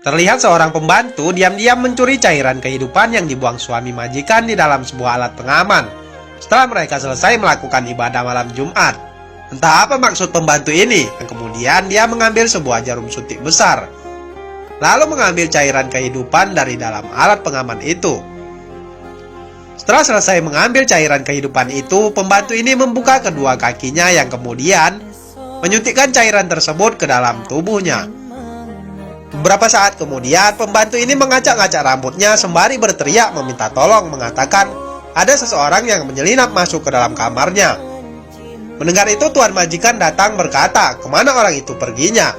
Terlihat seorang pembantu diam-diam mencuri cairan kehidupan yang dibuang suami majikan di dalam sebuah alat pengaman setelah mereka selesai melakukan ibadah malam Jumat. Entah apa maksud pembantu ini, dan kemudian dia mengambil sebuah jarum suntik besar, lalu mengambil cairan kehidupan dari dalam alat pengaman itu. Setelah selesai mengambil cairan kehidupan itu, pembantu ini membuka kedua kakinya yang kemudian menyuntikkan cairan tersebut ke dalam tubuhnya. Beberapa saat kemudian, pembantu ini mengacak-ngacak rambutnya sembari berteriak meminta tolong, mengatakan ada seseorang yang menyelinap masuk ke dalam kamarnya. Mendengar itu, tuan majikan datang berkata, "Kemana orang itu perginya?"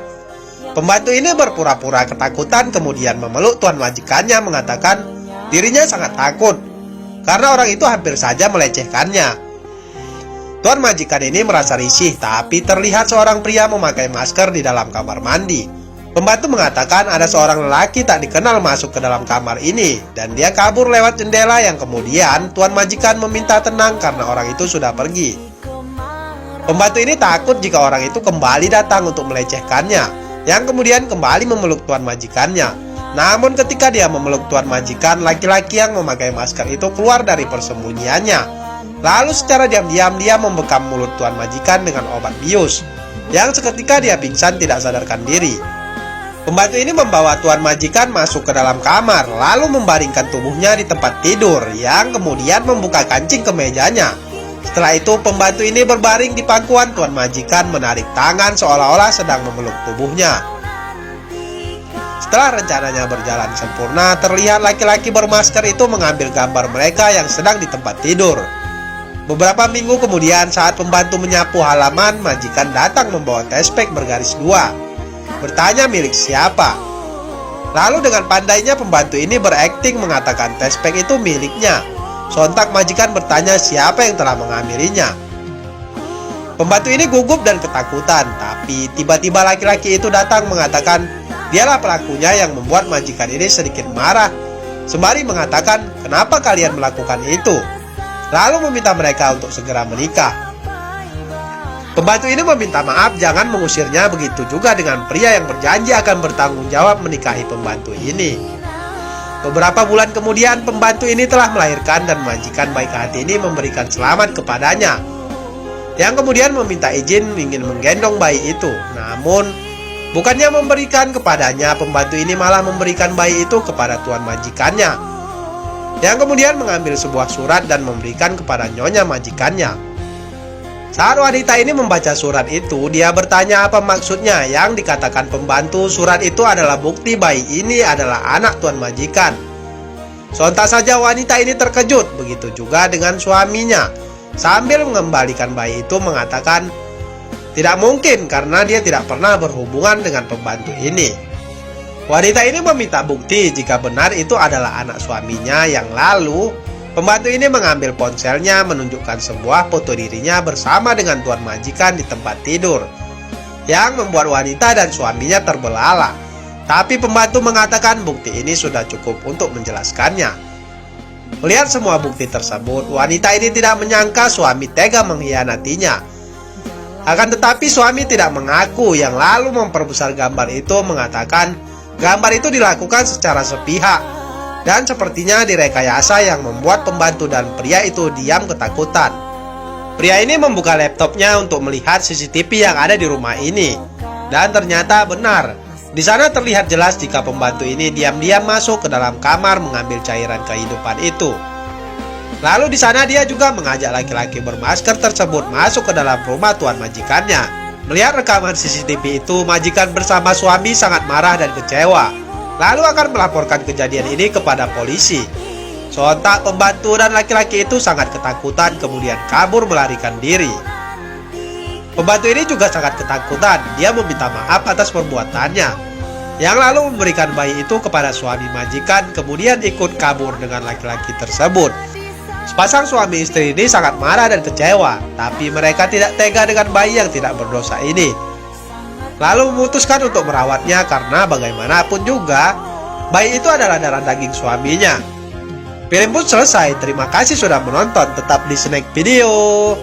Pembantu ini berpura-pura ketakutan, kemudian memeluk tuan majikannya, mengatakan dirinya sangat takut karena orang itu hampir saja melecehkannya. Tuan majikan ini merasa risih, tapi terlihat seorang pria memakai masker di dalam kamar mandi. Pembantu mengatakan ada seorang lelaki tak dikenal masuk ke dalam kamar ini, dan dia kabur lewat jendela, yang kemudian tuan majikan meminta tenang karena orang itu sudah pergi. Pembantu ini takut jika orang itu kembali datang untuk melecehkannya, yang kemudian kembali memeluk tuan majikannya. Namun ketika dia memeluk tuan majikan, laki-laki yang memakai masker itu keluar dari persembunyiannya. Lalu secara diam-diam dia membekam mulut tuan majikan dengan obat bius, yang seketika dia pingsan tidak sadarkan diri. Pembantu ini membawa tuan majikan masuk ke dalam kamar, lalu membaringkan tubuhnya di tempat tidur, yang kemudian membuka kancing kemejanya. Setelah itu, pembantu ini berbaring di pangkuan tuan majikan, menarik tangan seolah-olah sedang memeluk tubuhnya. Setelah rencananya berjalan sempurna, terlihat laki-laki bermasker itu mengambil gambar mereka yang sedang di tempat tidur. Beberapa minggu kemudian, saat pembantu menyapu halaman, majikan datang membawa tespek bergaris 2. Bertanya milik siapa. Lalu dengan pandainya pembantu ini berakting mengatakan tespek itu miliknya. Sontak majikan bertanya siapa yang telah mengambilinya. Pembantu ini gugup dan ketakutan, tapi tiba-tiba laki-laki itu datang mengatakan dialah pelakunya, yang membuat majikan ini sedikit marah, sembari mengatakan, "Kenapa kalian melakukan itu?" Lalu meminta mereka untuk segera menikah. Pembantu ini meminta maaf, jangan mengusirnya, begitu juga dengan pria yang berjanji akan bertanggung jawab menikahi pembantu ini. Beberapa bulan kemudian, pembantu ini telah melahirkan, dan majikan baik hati ini memberikan selamat kepadanya, yang kemudian meminta izin ingin menggendong bayi itu. Namun, bukannya memberikan kepadanya, pembantu ini malah memberikan bayi itu kepada tuan majikannya, yang kemudian mengambil sebuah surat dan memberikan kepada nyonya majikannya. Saat wanita ini membaca surat itu, dia bertanya apa maksudnya. Yang dikatakan pembantu, surat itu adalah bukti bayi ini adalah anak tuan majikan. Sontak saja wanita ini terkejut, begitu juga dengan suaminya. Sambil mengembalikan bayi itu mengatakan tidak mungkin karena dia tidak pernah berhubungan dengan pembantu ini. Wanita ini meminta bukti jika benar itu adalah anak suaminya, yang lalu pembantu ini mengambil ponselnya menunjukkan sebuah foto dirinya bersama dengan tuan majikan di tempat tidur, yang membuat wanita dan suaminya terbelalak. Tapi pembantu mengatakan bukti ini sudah cukup untuk menjelaskannya. Melihat semua bukti tersebut, wanita ini tidak menyangka suami tega mengkhianatinya. Akan tetapi suami tidak mengaku, yang lalu memperbesar gambar itu, mengatakan gambar itu dilakukan secara sepihak dan sepertinya direkayasa, yang membuat pembantu dan pria itu diam ketakutan. Pria ini membuka laptopnya untuk melihat CCTV yang ada di rumah ini, dan ternyata benar. Di sana terlihat jelas jika pembantu ini diam-diam masuk ke dalam kamar mengambil cairan kehidupan itu. Lalu di sana dia juga mengajak laki-laki bermasker tersebut masuk ke dalam rumah tuan majikannya. Melihat rekaman CCTV itu, majikan bersama suami sangat marah dan kecewa, lalu akan melaporkan kejadian ini kepada polisi. Sontak pembantu dan laki-laki itu sangat ketakutan, kemudian kabur melarikan diri. Pembantu ini juga sangat ketakutan, dia meminta maaf atas perbuatannya, yang lalu memberikan bayi itu kepada suami majikan, kemudian ikut kabur dengan laki-laki tersebut. Sepasang suami istri ini sangat marah dan kecewa, tapi mereka tidak tega dengan bayi yang tidak berdosa ini, lalu memutuskan untuk merawatnya karena bagaimanapun juga bayi itu adalah darah daging suaminya. Film pun selesai. Terima kasih sudah menonton. Tetap di Snack Video.